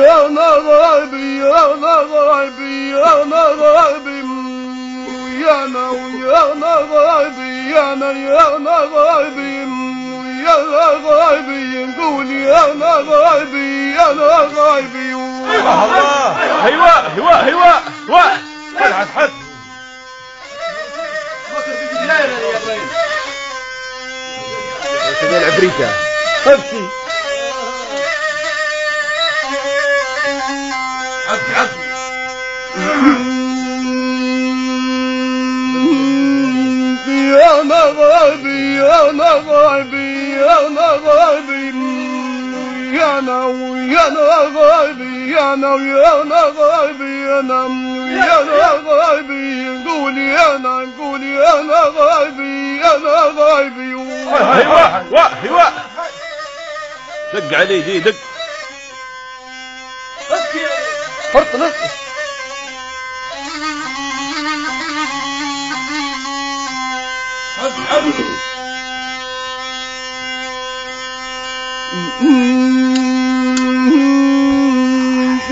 يا نغايبي يا نغايبي يا نغايبي يا نغايبي يا نغايبي يا نغايبي نقول يا نغايبي يا نغايبي. الله هيوا حد حد يا العفريتة امشي عبد يا نغايبي يا نغايبي يا نغايبي يا نغايبي يا نغايبي يا نغايبي نقول يا نغايبي يا نغايبي. هيوا دق عليه دق فرط نص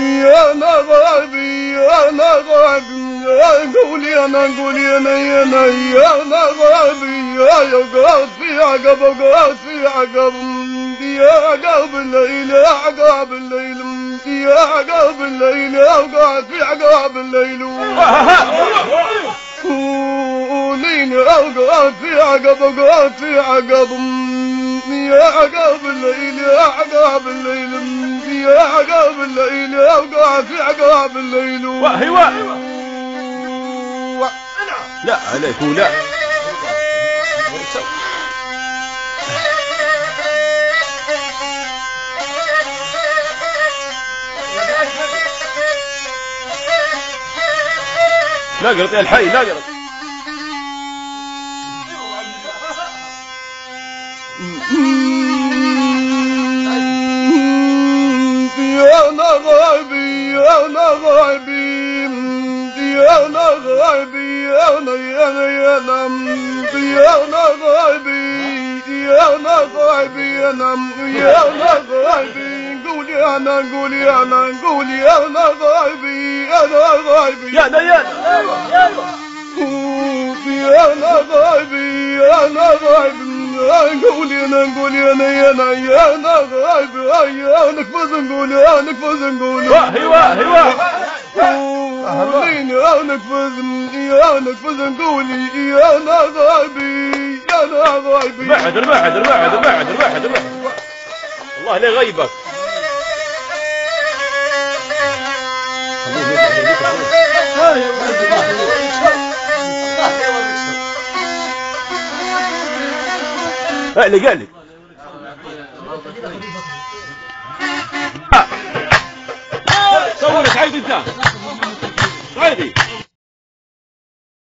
يا نغايبي يا نغايبي قولي انا يا نغايبي يا يقعد في عقب وقعد في عقب يا عقب الليل يا عقب الليل يا عقب الليل وقعد في عقب الليل ولين وقعد في عقب وقعد في عقب يا عقب الليل يا عقب الليل يا عقب الليل وقعد في عقب الليل. لا عليك ولا لا قرط يا الحي لا قرط يا نغايبي يا نغايبي يا نغايبي يا نغايبي يا نغايبي يا نغايبي يا نغايبي قولي يا نغايبي يا نغايبي يا نغايبي يا نغايبي يا نغايبي قولي انا يا نغايبي يا نكفز نقول يا نكفز نقول هيوا قولين يا نكفز نقولي يا نغايبي يا نغايبي. بعد الله لا يغيبك قال لي صور سعيد انت سعيدي